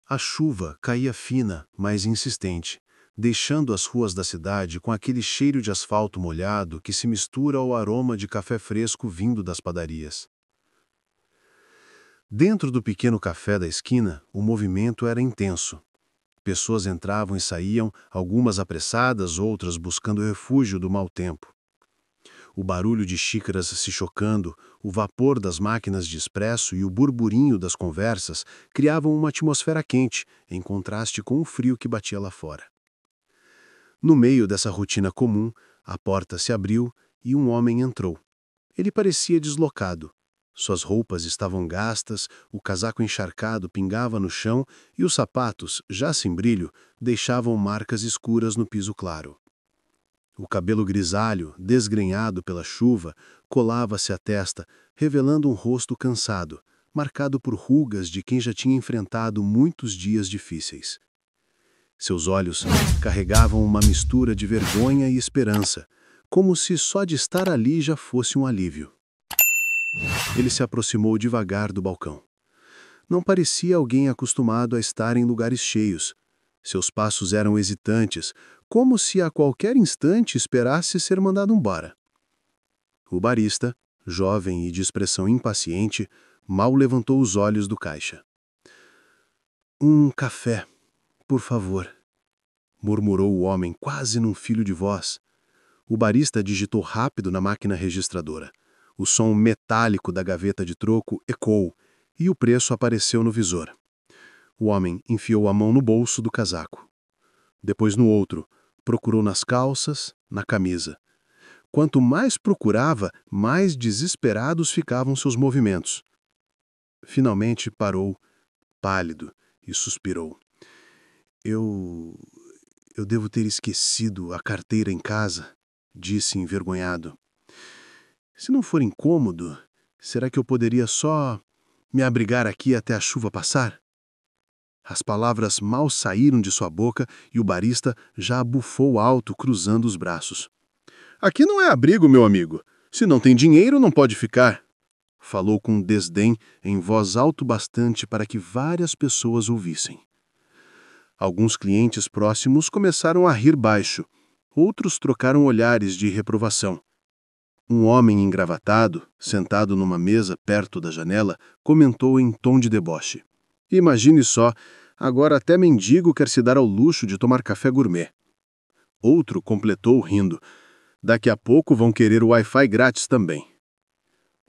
A chuva caía fina, mas insistente, deixando as ruas da cidade com aquele cheiro de asfalto molhado que se mistura ao aroma de café fresco vindo das padarias. Dentro do pequeno café da esquina, o movimento era intenso. Pessoas entravam e saíam, algumas apressadas, outras buscando refúgio do mau tempo. O barulho de xícaras se chocando, o vapor das máquinas de expresso e o burburinho das conversas criavam uma atmosfera quente, em contraste com o frio que batia lá fora. No meio dessa rotina comum, a porta se abriu e um homem entrou. Ele parecia deslocado. Suas roupas estavam gastas, o casaco encharcado pingava no chão e os sapatos, já sem brilho, deixavam marcas escuras no piso claro. O cabelo grisalho, desgrenhado pela chuva, colava-se à testa, revelando um rosto cansado, marcado por rugas de quem já tinha enfrentado muitos dias difíceis. Seus olhos carregavam uma mistura de vergonha e esperança, como se só de estar ali já fosse um alívio. Ele se aproximou devagar do balcão. Não parecia alguém acostumado a estar em lugares cheios. Seus passos eram hesitantes, como se a qualquer instante esperasse ser mandado embora. O barista, jovem e de expressão impaciente, mal levantou os olhos do caixa. "Um café, por favor", murmurou o homem quase num fio de voz. O barista digitou rápido na máquina registradora. O som metálico da gaveta de troco ecoou e o preço apareceu no visor. O homem enfiou a mão no bolso do casaco. Depois no outro, procurou nas calças, na camisa. Quanto mais procurava, mais desesperados ficavam seus movimentos. Finalmente parou, pálido, e suspirou. Eu devo ter esquecido a carteira em casa", disse envergonhado. "Se não for incômodo, será que eu poderia só me abrigar aqui até a chuva passar?" As palavras mal saíram de sua boca e o barista já bufou alto, cruzando os braços. "Aqui não é abrigo, meu amigo. Se não tem dinheiro, não pode ficar", falou com desdém, em voz alto bastante para que várias pessoas ouvissem. Alguns clientes próximos começaram a rir baixo. Outros trocaram olhares de reprovação. Um homem engravatado, sentado numa mesa perto da janela, comentou em tom de deboche. "Imagine só, agora até mendigo quer se dar ao luxo de tomar café gourmet." Outro completou rindo. "Daqui a pouco vão querer o Wi-Fi grátis também."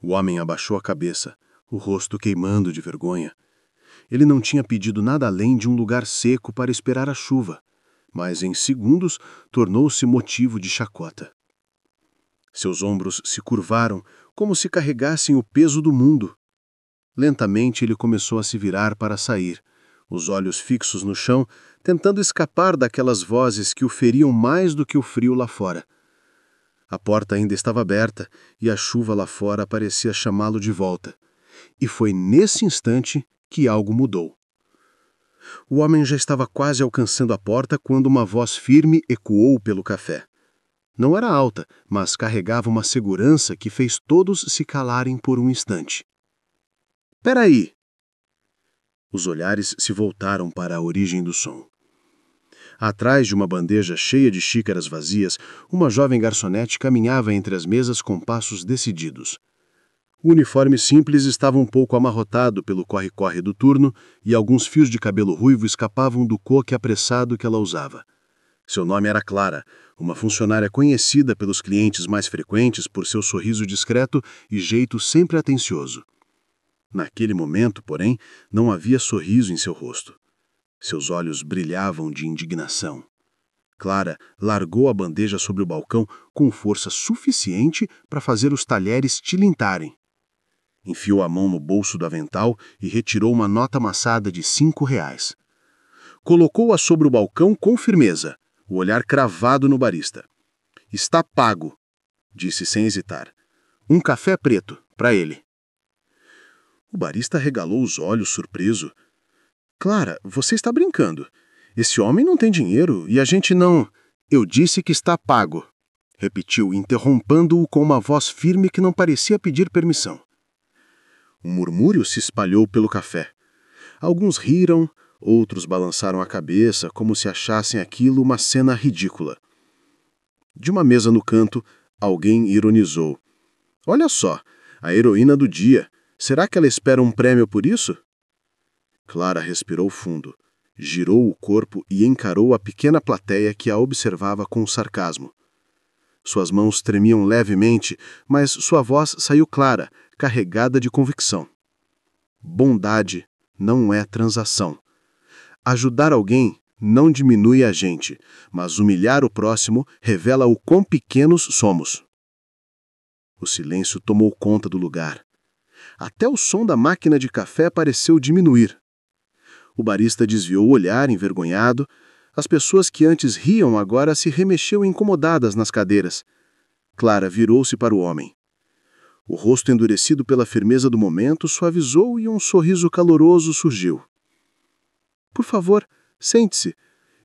O homem abaixou a cabeça, o rosto queimando de vergonha. Ele não tinha pedido nada além de um lugar seco para esperar a chuva, mas em segundos tornou-se motivo de chacota. Seus ombros se curvaram, como se carregassem o peso do mundo. Lentamente ele começou a se virar para sair, os olhos fixos no chão, tentando escapar daquelas vozes que o feriam mais do que o frio lá fora. A porta ainda estava aberta e a chuva lá fora parecia chamá-lo de volta. E foi nesse instante que algo mudou. O homem já estava quase alcançando a porta quando uma voz firme ecoou pelo café. Não era alta, mas carregava uma segurança que fez todos se calarem por um instante. "Peraí!" Os olhares se voltaram para a origem do som. Atrás de uma bandeja cheia de xícaras vazias, uma jovem garçonete caminhava entre as mesas com passos decididos. O uniforme simples estava um pouco amarrotado pelo corre-corre do turno e alguns fios de cabelo ruivo escapavam do coque apressado que ela usava. Seu nome era Clara, uma funcionária conhecida pelos clientes mais frequentes por seu sorriso discreto e jeito sempre atencioso. Naquele momento, porém, não havia sorriso em seu rosto. Seus olhos brilhavam de indignação. Clara largou a bandeja sobre o balcão com força suficiente para fazer os talheres tilintarem. Enfiou a mão no bolso do avental e retirou uma nota amassada de R$ 5. Colocou-a sobre o balcão com firmeza, o olhar cravado no barista. "Está pago", disse sem hesitar. "Um café preto, para ele." O barista regalou os olhos, surpreso. "Clara, você está brincando. Esse homem não tem dinheiro e a gente não..." "Eu disse que está pago", repetiu, interrompendo-o com uma voz firme que não parecia pedir permissão. Um murmúrio se espalhou pelo café. Alguns riram, Outros balançaram a cabeça como se achassem aquilo uma cena ridícula. De uma mesa no canto, alguém ironizou. Olha só, a heroína do dia. Será que ela espera um prêmio por isso? Clara respirou fundo, girou o corpo e encarou a pequena plateia que a observava com sarcasmo. Suas mãos tremiam levemente, mas sua voz saiu clara, carregada de convicção. Bondade não é transação. Ajudar alguém não diminui a gente, mas humilhar o próximo revela o quão pequenos somos. O silêncio tomou conta do lugar. Até o som da máquina de café pareceu diminuir. O barista desviou o olhar, envergonhado. As pessoas que antes riam agora se remexiam incomodadas nas cadeiras. Clara virou-se para o homem. O rosto endurecido pela firmeza do momento suavizou e um sorriso caloroso surgiu. Por favor, sente-se.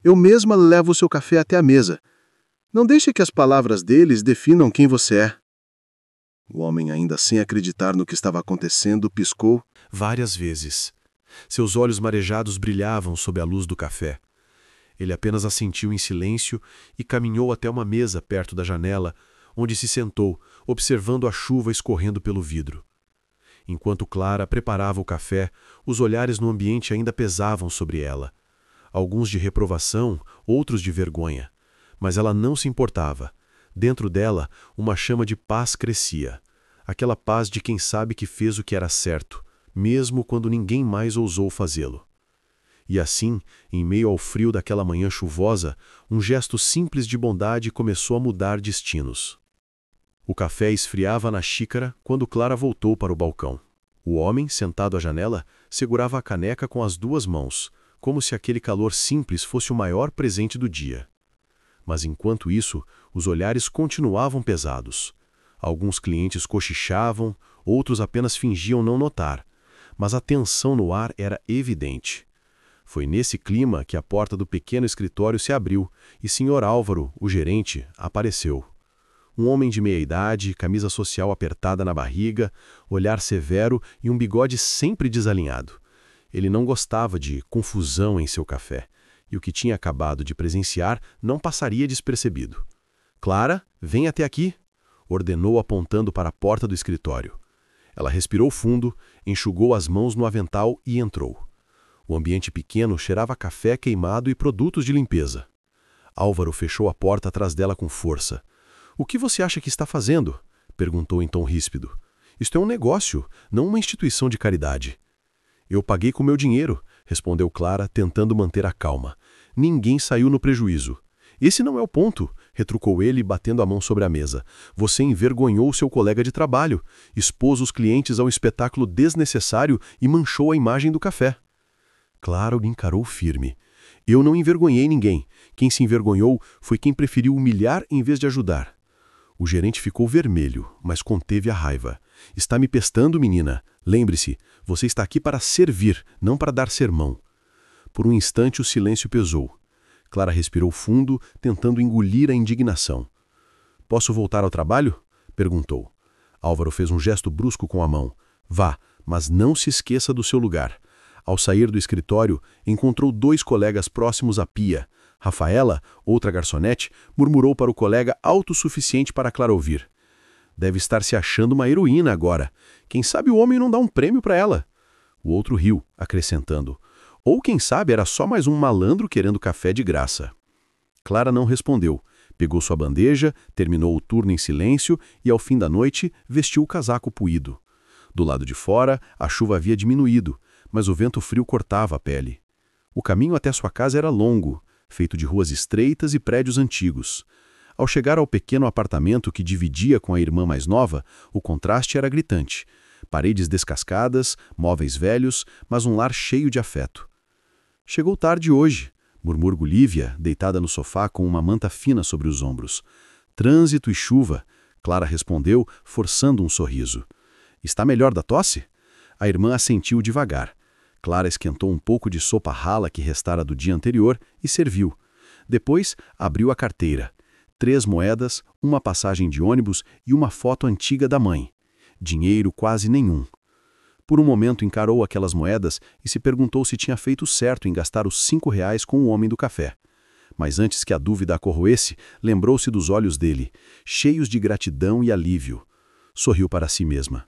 Eu mesma levo o seu café até a mesa. Não deixe que as palavras deles definam quem você é. O homem, ainda sem acreditar no que estava acontecendo, piscou várias vezes. Seus olhos marejados brilhavam sob a luz do café. Ele apenas assentiu em silêncio e caminhou até uma mesa perto da janela, onde se sentou, observando a chuva escorrendo pelo vidro. Enquanto Clara preparava o café, os olhares no ambiente ainda pesavam sobre ela. Alguns de reprovação, outros de vergonha. Mas ela não se importava. Dentro dela, uma chama de paz crescia. Aquela paz de quem sabe que fez o que era certo, mesmo quando ninguém mais ousou fazê-lo. E assim, em meio ao frio daquela manhã chuvosa, um gesto simples de bondade começou a mudar destinos. O café esfriava na xícara quando Clara voltou para o balcão. O homem, sentado à janela, segurava a caneca com as duas mãos, como se aquele calor simples fosse o maior presente do dia. Mas enquanto isso, os olhares continuavam pesados. Alguns clientes cochichavam, outros apenas fingiam não notar, mas a tensão no ar era evidente. Foi nesse clima que a porta do pequeno escritório se abriu e Sr. Álvaro, o gerente, apareceu. Um homem de meia-idade, camisa social apertada na barriga, olhar severo e um bigode sempre desalinhado. Ele não gostava de confusão em seu café, e o que tinha acabado de presenciar não passaria despercebido. «Clara, vem até aqui», ordenou apontando para a porta do escritório. Ela respirou fundo, enxugou as mãos no avental e entrou. O ambiente pequeno cheirava a café queimado e produtos de limpeza. Álvaro fechou a porta atrás dela com força. «O que você acha que está fazendo?» perguntou em tom ríspido. «Isto é um negócio, não uma instituição de caridade». «Eu paguei com meu dinheiro», respondeu Clara, tentando manter a calma. «Ninguém saiu no prejuízo». «Esse não é o ponto», retrucou ele, batendo a mão sobre a mesa. «Você envergonhou seu colega de trabalho, expôs os clientes a um espetáculo desnecessário e manchou a imagem do café». Clara o encarou firme. «Eu não envergonhei ninguém. Quem se envergonhou foi quem preferiu humilhar em vez de ajudar». O gerente ficou vermelho, mas conteve a raiva. «Está me pestando, menina? Lembre-se, você está aqui para servir, não para dar sermão». Por um instante o silêncio pesou. Clara respirou fundo, tentando engolir a indignação. «Posso voltar ao trabalho?» perguntou. Álvaro fez um gesto brusco com a mão. «Vá, mas não se esqueça do seu lugar». Ao sair do escritório, encontrou 2 colegas próximos à pia. Rafaela, outra garçonete, murmurou para o colega autossuficiente para Clara ouvir. «Deve estar se achando uma heroína agora. Quem sabe o homem não dá um prêmio para ela?» O outro riu, acrescentando. «Ou quem sabe era só mais um malandro querendo café de graça». Clara não respondeu. Pegou sua bandeja, terminou o turno em silêncio e, ao fim da noite, vestiu o casaco puído. Do lado de fora, a chuva havia diminuído, mas o vento frio cortava a pele. O caminho até sua casa era longo, feito de ruas estreitas e prédios antigos. Ao chegar ao pequeno apartamento que dividia com a irmã mais nova, o contraste era gritante. Paredes descascadas, móveis velhos, mas um lar cheio de afeto. «Chegou tarde hoje», murmurou Lívia, deitada no sofá com uma manta fina sobre os ombros. «Trânsito e chuva», Clara respondeu, forçando um sorriso. «Está melhor da tosse?» A irmã assentiu devagar. Clara esquentou um pouco de sopa rala que restara do dia anterior e serviu. Depois, abriu a carteira. 3 moedas, uma passagem de ônibus e uma foto antiga da mãe. Dinheiro quase nenhum. Por um momento encarou aquelas moedas e se perguntou se tinha feito certo em gastar os 5 reais com o homem do café. Mas antes que a dúvida a corroesse, lembrou-se dos olhos dele, cheios de gratidão e alívio. Sorriu para si mesma.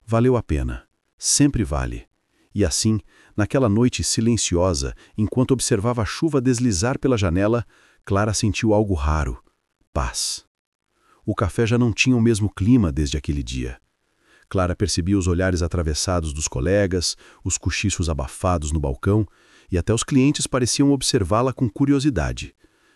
Valeu a pena. Sempre vale. E assim, naquela noite silenciosa, enquanto observava a chuva deslizar pela janela, Clara sentiu algo raro. Paz. O café já não tinha o mesmo clima desde aquele dia. Clara percebia os olhares atravessados dos colegas, os cochichos abafados no balcão, e até os clientes pareciam observá-la com curiosidade.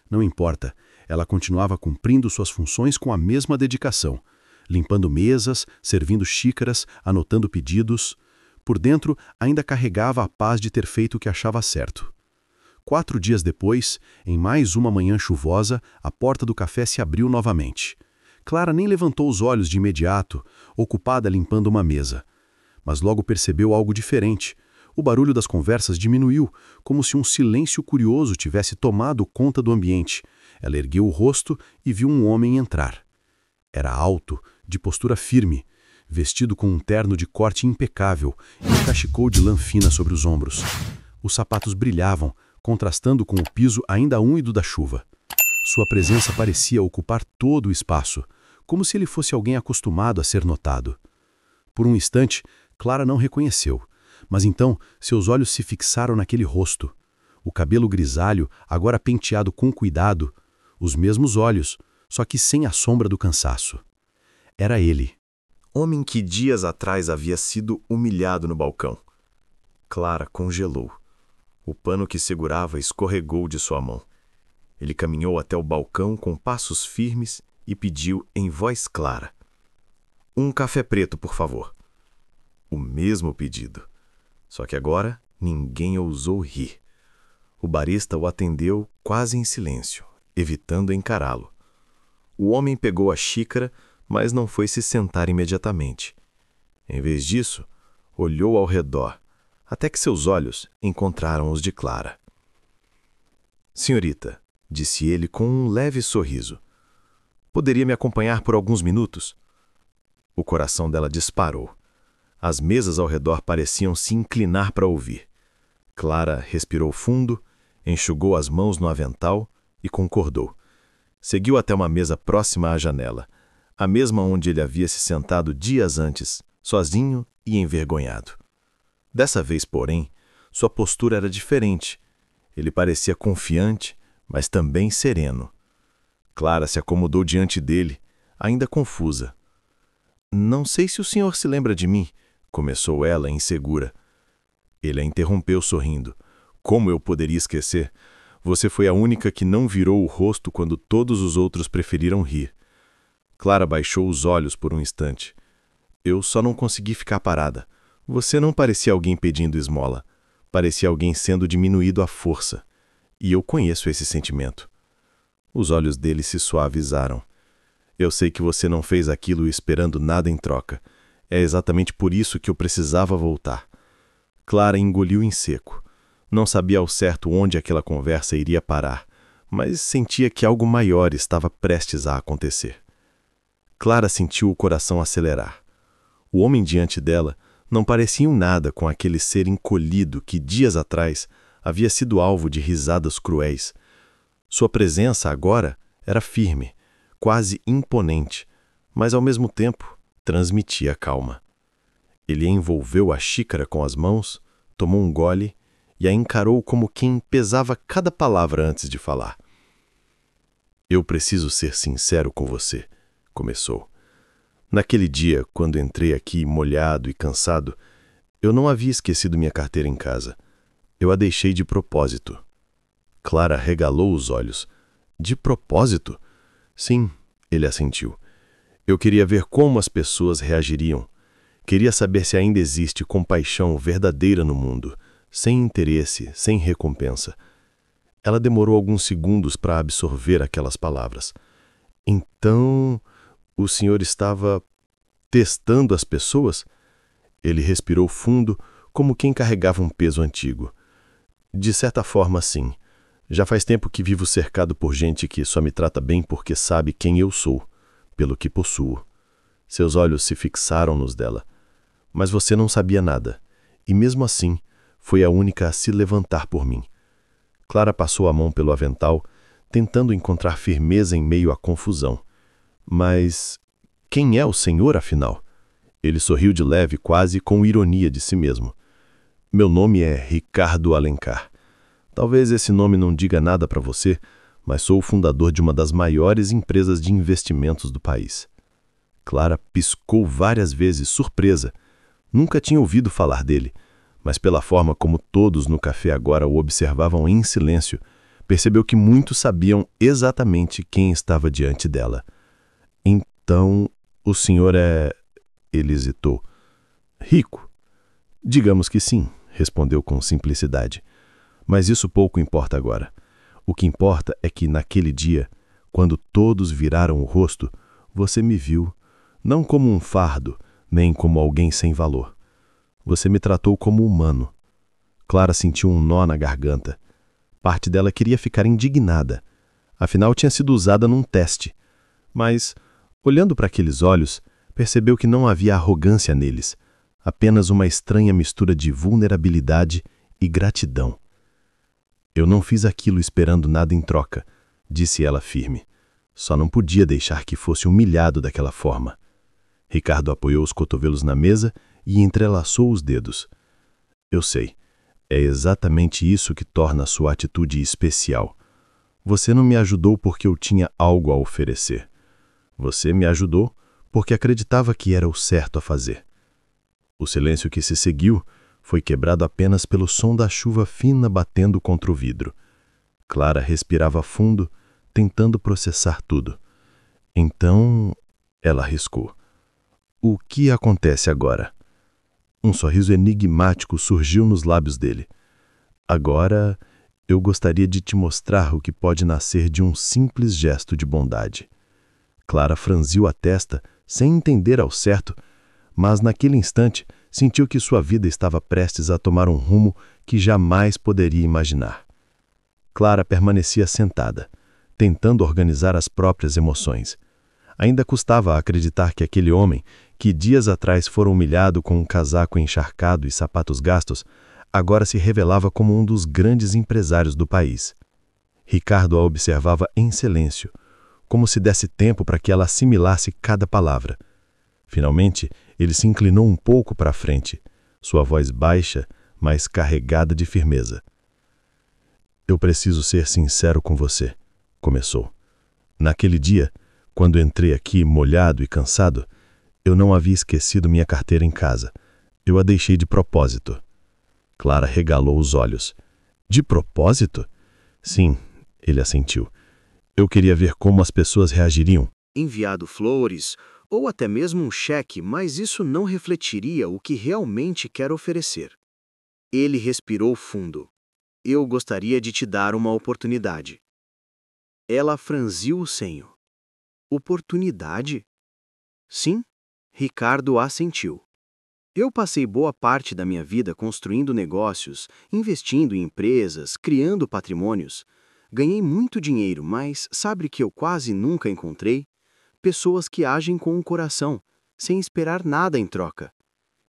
Não importa, ela continuava cumprindo suas funções com a mesma dedicação, limpando mesas, servindo xícaras, anotando pedidos. Por dentro, ainda carregava a paz de ter feito o que achava certo. 4 dias depois, em mais uma manhã chuvosa, a porta do café se abriu novamente. Clara nem levantou os olhos de imediato, ocupada limpando uma mesa. Mas logo percebeu algo diferente. O barulho das conversas diminuiu, como se um silêncio curioso tivesse tomado conta do ambiente. Ela ergueu o rosto e viu um homem entrar. Era alto, de postura firme, vestido com um terno de corte impecável e um cachecol de lã fina sobre os ombros. Os sapatos brilhavam, contrastando com o piso ainda úmido da chuva. Sua presença parecia ocupar todo o espaço, como se ele fosse alguém acostumado a ser notado. Por um instante, Clara não reconheceu, mas então seus olhos se fixaram naquele rosto. O cabelo grisalho, agora penteado com cuidado, os mesmos olhos, só que sem a sombra do cansaço. Era ele. Homem que dias atrás havia sido humilhado no balcão. Clara congelou. O pano que segurava escorregou de sua mão. Ele caminhou até o balcão com passos firmes e pediu em voz clara: "Um café preto, por favor." O mesmo pedido. Só que agora ninguém ousou rir. O barista o atendeu quase em silêncio, evitando encará-lo. O homem pegou a xícara, mas não foi se sentar imediatamente. Em vez disso, olhou ao redor, até que seus olhos encontraram os de Clara. "Senhorita", disse ele com um leve sorriso, "poderia me acompanhar por alguns minutos?" O coração dela disparou. As mesas ao redor pareciam se inclinar para ouvir. Clara respirou fundo, enxugou as mãos no avental e concordou. Seguiu até uma mesa próxima à janela, a mesma onde ele havia se sentado dias antes, sozinho e envergonhado. Dessa vez, porém, sua postura era diferente. Ele parecia confiante, mas também sereno. Clara se acomodou diante dele, ainda confusa. "Não sei se o senhor se lembra de mim", começou ela, insegura. Ele a interrompeu sorrindo. "Como eu poderia esquecer? Você foi a única que não virou o rosto quando todos os outros preferiram rir." Clara baixou os olhos por um instante. "Eu só não consegui ficar parada. Você não parecia alguém pedindo esmola. Parecia alguém sendo diminuído à força. E eu conheço esse sentimento." Os olhos dele se suavizaram. "Eu sei que você não fez aquilo esperando nada em troca. É exatamente por isso que eu precisava voltar." Clara engoliu em seco. Não sabia ao certo onde aquela conversa iria parar, mas sentia que algo maior estava prestes a acontecer. Clara sentiu o coração acelerar. O homem diante dela não parecia em nada com aquele ser encolhido que dias atrás havia sido alvo de risadas cruéis. Sua presença agora era firme, quase imponente, mas ao mesmo tempo transmitia calma. Ele envolveu a xícara com as mãos, tomou um gole e a encarou como quem pesava cada palavra antes de falar. "Eu preciso ser sincero com você", começou. "Naquele dia, quando entrei aqui molhado e cansado, eu não havia esquecido minha carteira em casa. Eu a deixei de propósito." Clara regalou os olhos. "De propósito?" "Sim", ele assentiu. "Eu queria ver como as pessoas reagiriam. Queria saber se ainda existe compaixão verdadeira no mundo, sem interesse, sem recompensa." Ela demorou alguns segundos para absorver aquelas palavras. "Então, o senhor estava testando as pessoas?" Ele respirou fundo, como quem carregava um peso antigo. "De certa forma, sim. Já faz tempo que vivo cercado por gente que só me trata bem porque sabe quem eu sou, pelo que possuo." Seus olhos se fixaram nos dela. Mas você não sabia nada, e mesmo assim, foi a única a se levantar por mim. Clara passou a mão pelo avental, tentando encontrar firmeza em meio à confusão. Mas quem é o senhor, afinal? Ele sorriu de leve, quase com ironia de si mesmo. Meu nome é Ricardo Alencar. Talvez esse nome não diga nada para você, mas sou o fundador de uma das maiores empresas de investimentos do país. Clara piscou várias vezes, surpresa. Nunca tinha ouvido falar dele, mas pela forma como todos no café agora o observavam em silêncio, percebeu que muitos sabiam exatamente quem estava diante dela. Então, o senhor é... Ele hesitou. Rico? Digamos que sim, respondeu com simplicidade. Mas isso pouco importa agora. O que importa é que naquele dia, quando todos viraram o rosto, você me viu, não como um fardo, nem como alguém sem valor. Você me tratou como humano. Clara sentiu um nó na garganta. Parte dela queria ficar indignada. Afinal, tinha sido usada num teste. Mas, olhando para aqueles olhos, percebeu que não havia arrogância neles, apenas uma estranha mistura de vulnerabilidade e gratidão. Eu não fiz aquilo esperando nada em troca, disse ela firme. Só não podia deixar que fosse humilhado daquela forma. Ricardo apoiou os cotovelos na mesa e entrelaçou os dedos. Eu sei, é exatamente isso que torna a sua atitude especial. Você não me ajudou porque eu tinha algo a oferecer. Você me ajudou porque acreditava que era o certo a fazer. O silêncio que se seguiu foi quebrado apenas pelo som da chuva fina batendo contra o vidro. Clara respirava fundo, tentando processar tudo. Então, ela arriscou. O que acontece agora? Um sorriso enigmático surgiu nos lábios dele. Agora, eu gostaria de te mostrar o que pode nascer de um simples gesto de bondade. Clara franziu a testa, sem entender ao certo, mas naquele instante sentiu que sua vida estava prestes a tomar um rumo que jamais poderia imaginar. Clara permanecia sentada, tentando organizar as próprias emoções. Ainda custava acreditar que aquele homem, que dias atrás fora humilhado com um casaco encharcado e sapatos gastos, agora se revelava como um dos grandes empresários do país. Ricardo a observava em silêncio, como se desse tempo para que ela assimilasse cada palavra. Finalmente, ele se inclinou um pouco para a frente, sua voz baixa, mas carregada de firmeza. Eu preciso ser sincero com você, começou. Naquele dia, quando entrei aqui molhado e cansado, eu não havia esquecido minha carteira em casa. Eu a deixei de propósito. Clara regalou os olhos. De propósito? Sim, ele assentiu. Eu queria ver como as pessoas reagiriam. Enviado flores ou até mesmo um cheque, mas isso não refletiria o que realmente quer oferecer. Ele respirou fundo. Eu gostaria de te dar uma oportunidade. Ela franziu o senho. Oportunidade? Sim, Ricardo assentiu. Eu passei boa parte da minha vida construindo negócios, investindo em empresas, criando patrimônios. Ganhei muito dinheiro, mas sabe que eu quase nunca encontrei? Pessoas que agem com o coração, sem esperar nada em troca.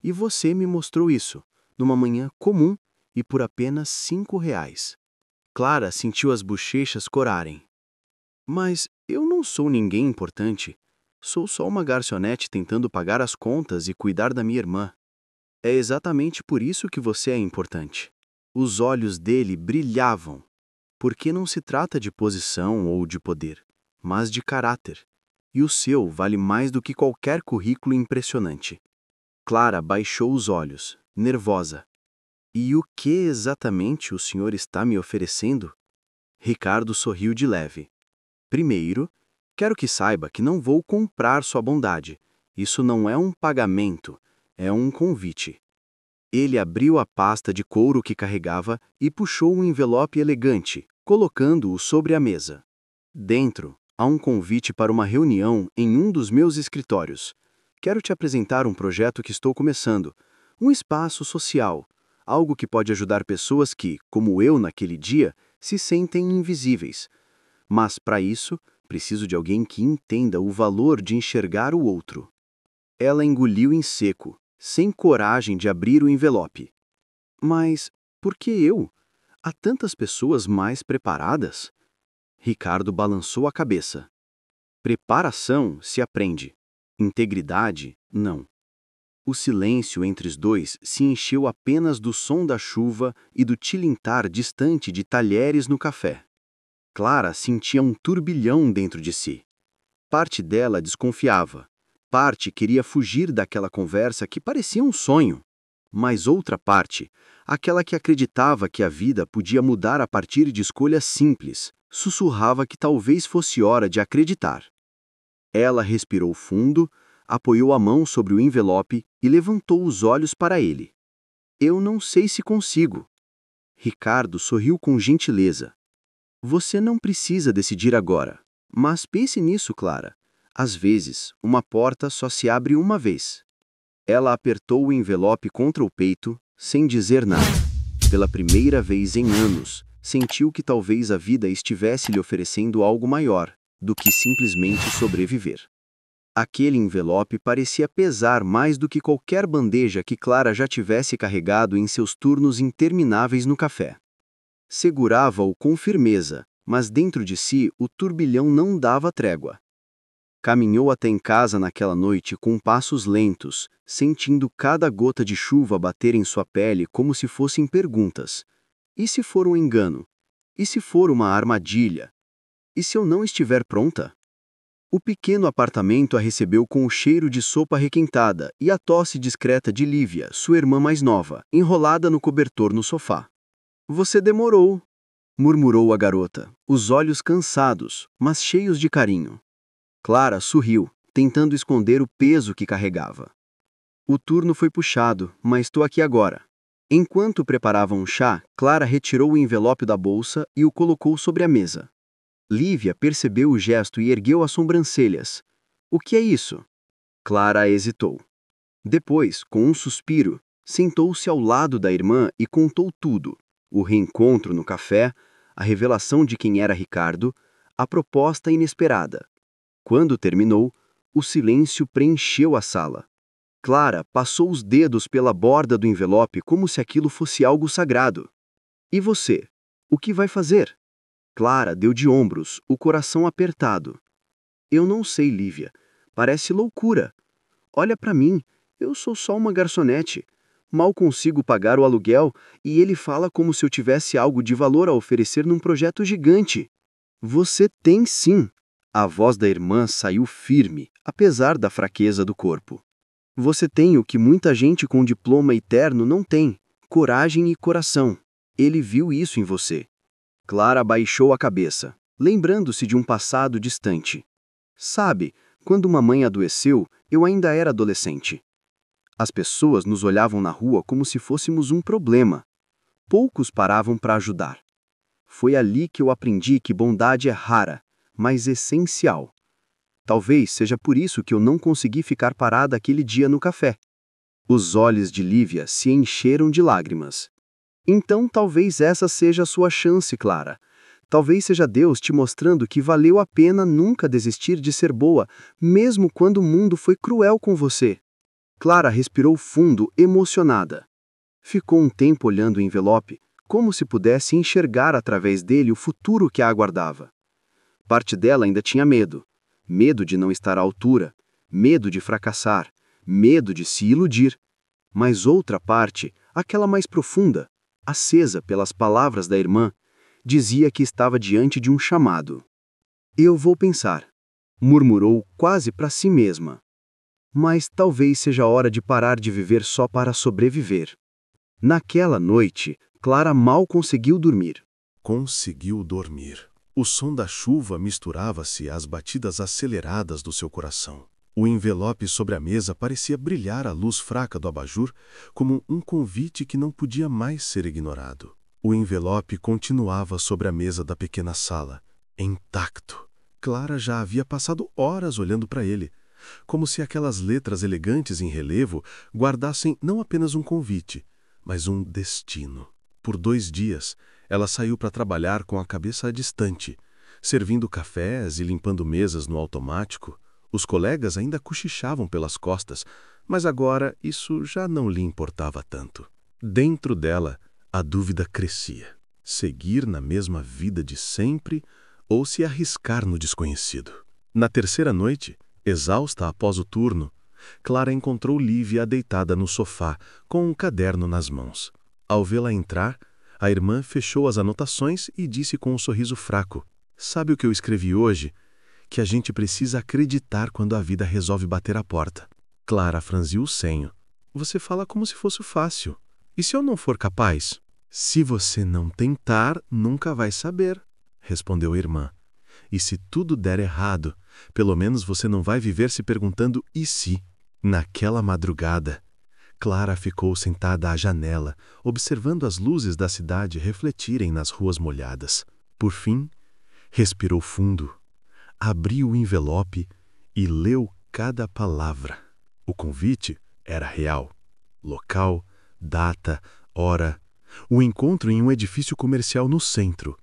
E você me mostrou isso, numa manhã comum e por apenas R$ 5. Clara sentiu as bochechas corarem. Mas eu não sou ninguém importante. Sou só uma garçonete tentando pagar as contas e cuidar da minha irmã. É exatamente por isso que você é importante. Os olhos dele brilhavam, porque não se trata de posição ou de poder, mas de caráter. E o seu vale mais do que qualquer currículo impressionante. Clara baixou os olhos, nervosa. E o que exatamente o senhor está me oferecendo? Ricardo sorriu de leve. Primeiro, quero que saiba que não vou comprar sua bondade. Isso não é um pagamento, é um convite. Ele abriu a pasta de couro que carregava e puxou um envelope elegante, colocando-o sobre a mesa. Dentro, há um convite para uma reunião em um dos meus escritórios. Quero te apresentar um projeto que estou começando, um espaço social, algo que pode ajudar pessoas que, como eu naquele dia, se sentem invisíveis. Mas, para isso, preciso de alguém que entenda o valor de enxergar o outro. Ela engoliu em seco, sem coragem de abrir o envelope. Mas por que eu? Há tantas pessoas mais preparadas? Ricardo balançou a cabeça. Preparação se aprende. Integridade, não. O silêncio entre os dois se encheu apenas do som da chuva e do tilintar distante de talheres no café. Clara sentia um turbilhão dentro de si. Parte dela desconfiava. Parte queria fugir daquela conversa que parecia um sonho. Mas outra parte, aquela que acreditava que a vida podia mudar a partir de escolhas simples, sussurrava que talvez fosse hora de acreditar. Ela respirou fundo, apoiou a mão sobre o envelope e levantou os olhos para ele. Eu não sei se consigo. Ricardo sorriu com gentileza. Você não precisa decidir agora, mas pense nisso, Clara. Às vezes, uma porta só se abre uma vez. Ela apertou o envelope contra o peito, sem dizer nada. Pela primeira vez em anos, sentiu que talvez a vida estivesse lhe oferecendo algo maior do que simplesmente sobreviver. Aquele envelope parecia pesar mais do que qualquer bandeja que Clara já tivesse carregado em seus turnos intermináveis no café. Segurava-o com firmeza, mas dentro de si o turbilhão não dava trégua. Caminhou até em casa naquela noite com passos lentos, sentindo cada gota de chuva bater em sua pele como se fossem perguntas. E se for um engano? E se for uma armadilha? E se eu não estiver pronta? O pequeno apartamento a recebeu com o cheiro de sopa requentada e a tosse discreta de Lívia, sua irmã mais nova, enrolada no cobertor no sofá. Você demorou, murmurou a garota, os olhos cansados, mas cheios de carinho. Clara sorriu, tentando esconder o peso que carregava. O turno foi puxado, mas estou aqui agora. Enquanto preparavam um chá, Clara retirou o envelope da bolsa e o colocou sobre a mesa. Lívia percebeu o gesto e ergueu as sobrancelhas. O que é isso? Clara hesitou. Depois, com um suspiro, sentou-se ao lado da irmã e contou tudo. O reencontro no café, a revelação de quem era Ricardo, a proposta inesperada. Quando terminou, o silêncio preencheu a sala. Clara passou os dedos pela borda do envelope como se aquilo fosse algo sagrado. E você? O que vai fazer? Clara deu de ombros, o coração apertado. Eu não sei, Lívia. Parece loucura. Olha para mim, eu sou só uma garçonete. Mal consigo pagar o aluguel e ele fala como se eu tivesse algo de valor a oferecer num projeto gigante. Você tem sim. A voz da irmã saiu firme, apesar da fraqueza do corpo. Você tem o que muita gente com diploma e terno não tem, coragem e coração. Ele viu isso em você. Clara baixou a cabeça, lembrando-se de um passado distante. Sabe, quando mamãe adoeceu, eu ainda era adolescente. As pessoas nos olhavam na rua como se fôssemos um problema. Poucos paravam para ajudar. Foi ali que eu aprendi que bondade é rara, mas essencial. Talvez seja por isso que eu não consegui ficar parada aquele dia no café. Os olhos de Lívia se encheram de lágrimas. Então talvez essa seja a sua chance, Clara. Talvez seja Deus te mostrando que valeu a pena nunca desistir de ser boa, mesmo quando o mundo foi cruel com você. Clara respirou fundo, emocionada. Ficou um tempo olhando o envelope, como se pudesse enxergar através dele o futuro que a aguardava. Parte dela ainda tinha medo. Medo de não estar à altura, medo de fracassar, medo de se iludir. Mas outra parte, aquela mais profunda, acesa pelas palavras da irmã, dizia que estava diante de um chamado. Eu vou pensar, murmurou quase para si mesma. Mas talvez seja hora de parar de viver só para sobreviver. Naquela noite, Clara mal conseguiu dormir. Conseguiu dormir. O som da chuva misturava-se às batidas aceleradas do seu coração. O envelope sobre a mesa parecia brilhar à luz fraca do abajur como um convite que não podia mais ser ignorado. O envelope continuava sobre a mesa da pequena sala, intacto. Clara já havia passado horas olhando para ele, como se aquelas letras elegantes em relevo guardassem não apenas um convite, mas um destino. Por 2 dias, ela saiu para trabalhar com a cabeça distante, servindo cafés e limpando mesas no automático. Os colegas ainda cochichavam pelas costas, Mas agora isso já não lhe importava tanto. Dentro dela, a dúvida crescia. Seguir na mesma vida de sempre ou se arriscar no desconhecido. Na terceira noite, exausta após o turno, Clara encontrou Lívia deitada no sofá, com um caderno nas mãos. Ao vê-la entrar, a irmã fechou as anotações e disse com um sorriso fraco: "Sabe o que eu escrevi hoje? Que a gente precisa acreditar quando a vida resolve bater a porta." Clara franziu o senho. "Você fala como se fosse fácil. E se eu não for capaz?" "Se você não tentar, nunca vai saber", respondeu a irmã. "E se tudo der errado, pelo menos você não vai viver se perguntando e se." Naquela madrugada, Clara ficou sentada à janela, observando as luzes da cidade refletirem nas ruas molhadas. Por fim, respirou fundo, abriu o envelope e leu cada palavra. O convite era real. Local, data, hora. O encontro em um edifício comercial no centro.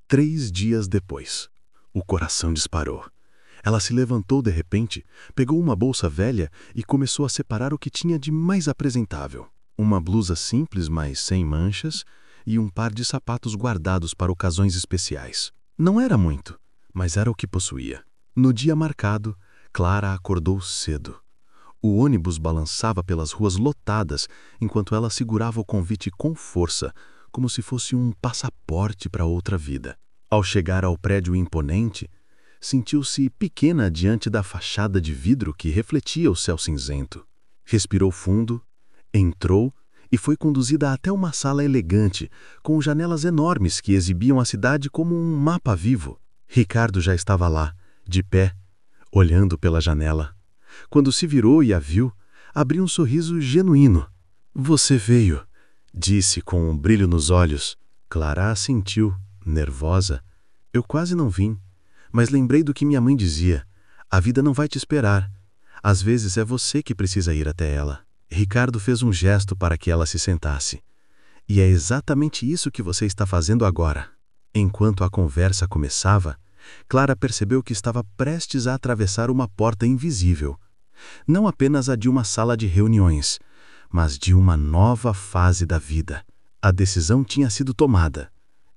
3 dias depois. O coração disparou. Ela se levantou de repente, pegou uma bolsa velha e começou a separar o que tinha de mais apresentável. Uma blusa simples, mas sem manchas, e um par de sapatos guardados para ocasiões especiais. Não era muito, mas era o que possuía. No dia marcado, Clara acordou cedo. O ônibus balançava pelas ruas lotadas, enquanto ela segurava o convite com força, como se fosse um passaporte para outra vida. Ao chegar ao prédio imponente, sentiu-se pequena diante da fachada de vidro que refletia o céu cinzento. Respirou fundo, entrou e foi conduzida até uma sala elegante, com janelas enormes que exibiam a cidade como um mapa vivo. Ricardo já estava lá, de pé, olhando pela janela. Quando se virou e a viu, abriu um sorriso genuíno. "Você veio", disse com um brilho nos olhos. Clara assentiu, nervosa. "Eu quase não vim. Mas lembrei do que minha mãe dizia. A vida não vai te esperar. Às vezes é você que precisa ir até ela." Ricardo fez um gesto para que ela se sentasse. "E é exatamente isso que você está fazendo agora." Enquanto a conversa começava, Clara percebeu que estava prestes a atravessar uma porta invisível. Não apenas a de uma sala de reuniões, mas de uma nova fase da vida. A decisão tinha sido tomada.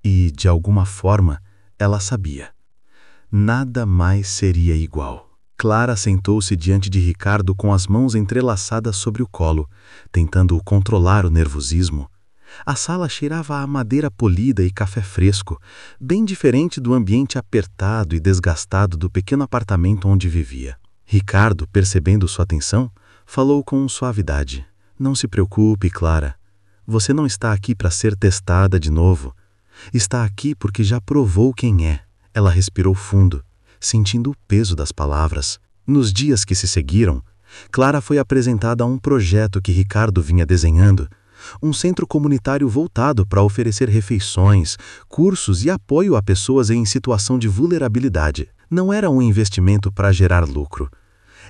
E, de alguma forma, ela sabia. Nada mais seria igual. Clara sentou-se diante de Ricardo com as mãos entrelaçadas sobre o colo, tentando controlar o nervosismo. A sala cheirava a madeira polida e café fresco, bem diferente do ambiente apertado e desgastado do pequeno apartamento onde vivia. Ricardo, percebendo sua tensão, falou com suavidade: "Não se preocupe, Clara. Você não está aqui para ser testada de novo. Está aqui porque já provou quem é." Ela respirou fundo, sentindo o peso das palavras. Nos dias que se seguiram, Clara foi apresentada a um projeto que Ricardo vinha desenhando, um centro comunitário voltado para oferecer refeições, cursos e apoio a pessoas em situação de vulnerabilidade. Não era um investimento para gerar lucro.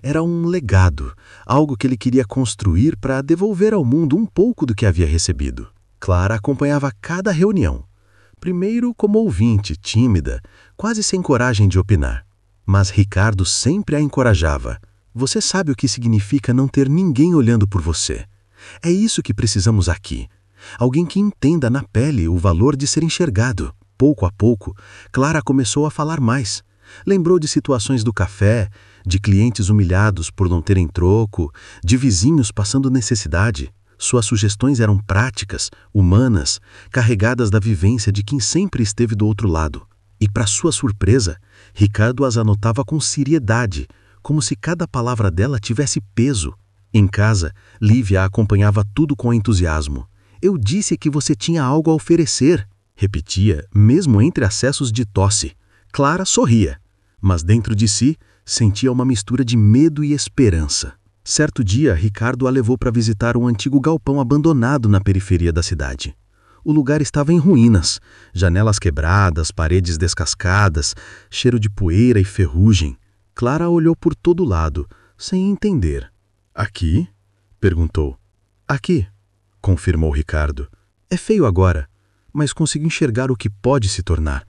Era um legado, algo que ele queria construir para devolver ao mundo um pouco do que havia recebido. Clara acompanhava cada reunião. Primeiro como ouvinte, tímida, quase sem coragem de opinar. Mas Ricardo sempre a encorajava. "Você sabe o que significa não ter ninguém olhando por você. É isso que precisamos aqui. Alguém que entenda na pele o valor de ser enxergado." Pouco a pouco, Clara começou a falar mais. Lembrou de situações do café, de clientes humilhados por não terem troco, de vizinhos passando necessidade. Suas sugestões eram práticas, humanas, carregadas da vivência de quem sempre esteve do outro lado. E, para sua surpresa, Ricardo as anotava com seriedade, como se cada palavra dela tivesse peso. Em casa, Lívia acompanhava tudo com entusiasmo. "Eu disse que você tinha algo a oferecer", repetia, mesmo entre acessos de tosse. Clara sorria, mas dentro de si sentia uma mistura de medo e esperança. Certo dia, Ricardo a levou para visitar um antigo galpão abandonado na periferia da cidade. O lugar estava em ruínas, janelas quebradas, paredes descascadas, cheiro de poeira e ferrugem. Clara olhou por todo lado, sem entender. "Aqui?" perguntou. "Aqui", confirmou Ricardo. "É feio agora, mas consigo enxergar o que pode se tornar.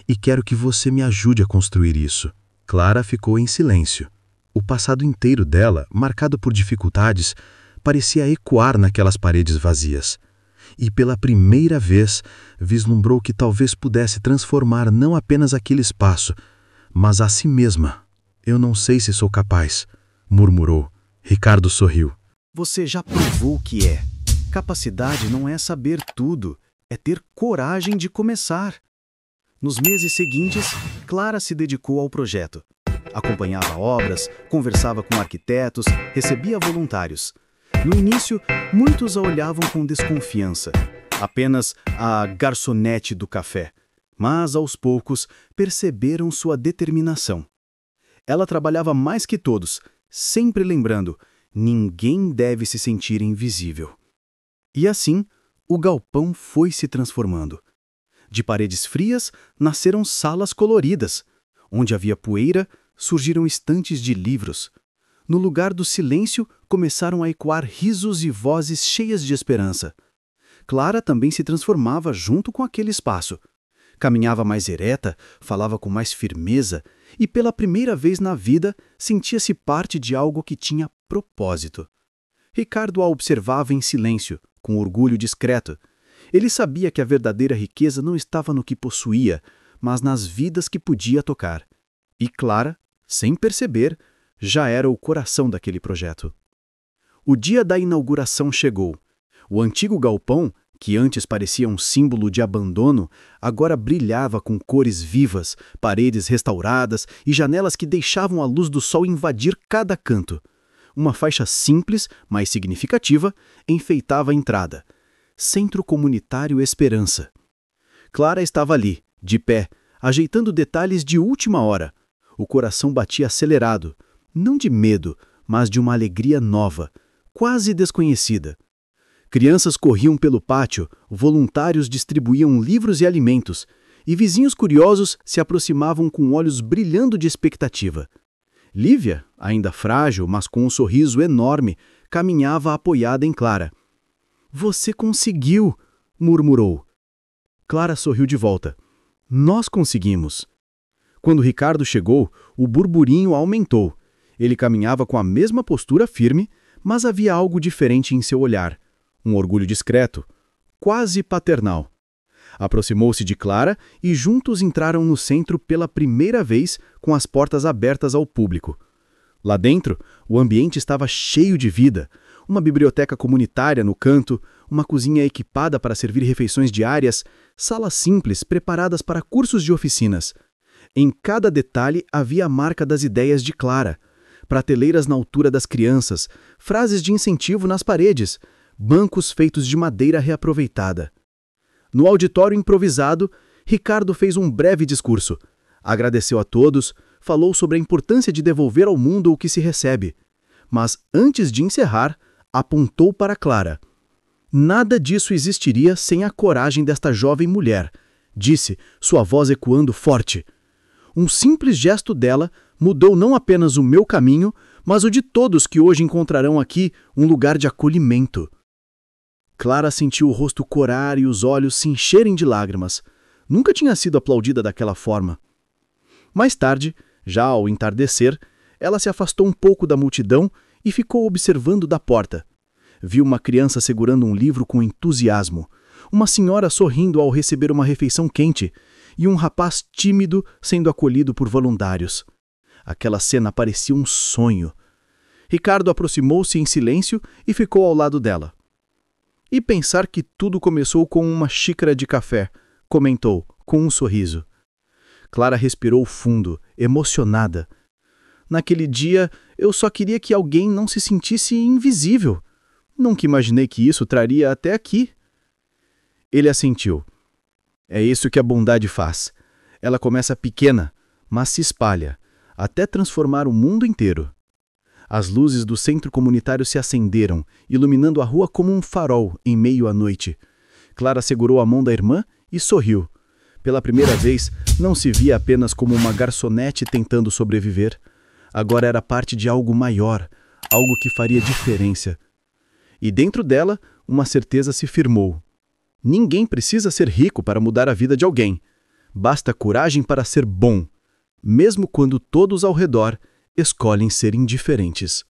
E quero que você me ajude a construir isso." Clara ficou em silêncio. O passado inteiro dela, marcado por dificuldades, parecia ecoar naquelas paredes vazias. E pela primeira vez vislumbrou que talvez pudesse transformar não apenas aquele espaço, mas a si mesma. Eu não sei se sou capaz, murmurou. Ricardo sorriu. Você já provou que é. Capacidade não é saber tudo, é ter coragem de começar. Nos meses seguintes, Clara se dedicou ao projeto. Acompanhava obras, conversava com arquitetos, recebia voluntários. No início, muitos a olhavam com desconfiança, apenas a garçonete do café. Mas, aos poucos, perceberam sua determinação. Ela trabalhava mais que todos, sempre lembrando, ninguém deve se sentir invisível. E assim, o galpão foi se transformando. De paredes frias, nasceram salas coloridas. Onde havia poeira, surgiram estantes de livros. No lugar do silêncio, começaram a ecoar risos e vozes cheias de esperança. Clara também se transformava junto com aquele espaço. Caminhava mais ereta, falava com mais firmeza e, pela primeira vez na vida, sentia-se parte de algo que tinha propósito. Ricardo a observava em silêncio, com orgulho discreto. Ele sabia que a verdadeira riqueza não estava no que possuía, mas nas vidas que podia tocar. E Clara, sem perceber, já era o coração daquele projeto. O dia da inauguração chegou. O antigo galpão, que antes parecia um símbolo de abandono, agora brilhava com cores vivas, paredes restauradas e janelas que deixavam a luz do sol invadir cada canto. Uma faixa simples, mas significativa, enfeitava a entrada. Centro Comunitário Esperança. Clara estava ali, de pé, ajeitando detalhes de última hora. O coração batia acelerado, não de medo, mas de uma alegria nova, quase desconhecida. Crianças corriam pelo pátio, voluntários distribuíam livros e alimentos, e vizinhos curiosos se aproximavam com olhos brilhando de expectativa. Lívia, ainda frágil, mas com um sorriso enorme, caminhava apoiada em Clara. "Você conseguiu!" murmurou. Clara sorriu de volta. "Nós conseguimos!" Quando Ricardo chegou, o burburinho aumentou. Ele caminhava com a mesma postura firme, mas havia algo diferente em seu olhar. Um orgulho discreto, quase paternal. Aproximou-se de Clara e juntos entraram no centro pela primeira vez com as portas abertas ao público. Lá dentro, o ambiente estava cheio de vida. Uma biblioteca comunitária no canto, uma cozinha equipada para servir refeições diárias, salas simples preparadas para cursos de oficinas. Em cada detalhe havia a marca das ideias de Clara. Prateleiras na altura das crianças, frases de incentivo nas paredes, bancos feitos de madeira reaproveitada. No auditório improvisado, Ricardo fez um breve discurso. Agradeceu a todos, falou sobre a importância de devolver ao mundo o que se recebe. Mas, antes de encerrar, apontou para Clara. Nada disso existiria sem a coragem desta jovem mulher, disse, sua voz ecoando forte. Um simples gesto dela mudou não apenas o meu caminho, mas o de todos que hoje encontrarão aqui um lugar de acolhimento. Clara sentiu o rosto corar e os olhos se encherem de lágrimas. Nunca tinha sido aplaudida daquela forma. Mais tarde, já ao entardecer, ela se afastou um pouco da multidão e ficou observando da porta. Viu uma criança segurando um livro com entusiasmo, uma senhora sorrindo ao receber uma refeição quente e um rapaz tímido sendo acolhido por voluntários. Aquela cena parecia um sonho. Ricardo aproximou-se em silêncio e ficou ao lado dela. "E pensar que tudo começou com uma xícara de café", comentou, com um sorriso. Clara respirou fundo, emocionada. "Naquele dia, eu só queria que alguém não se sentisse invisível. Nunca imaginei que isso traria até aqui." Ele assentiu. "É isso que a bondade faz. Ela começa pequena, mas se espalha, até transformar o mundo inteiro." As luzes do centro comunitário se acenderam, iluminando a rua como um farol em meio à noite. Clara segurou a mão da irmã e sorriu. Pela primeira vez, não se via apenas como uma garçonete tentando sobreviver. Agora era parte de algo maior, algo que faria diferença. E dentro dela, uma certeza se firmou. Ninguém precisa ser rico para mudar a vida de alguém. Basta coragem para ser bom, mesmo quando todos ao redor escolhem ser indiferentes.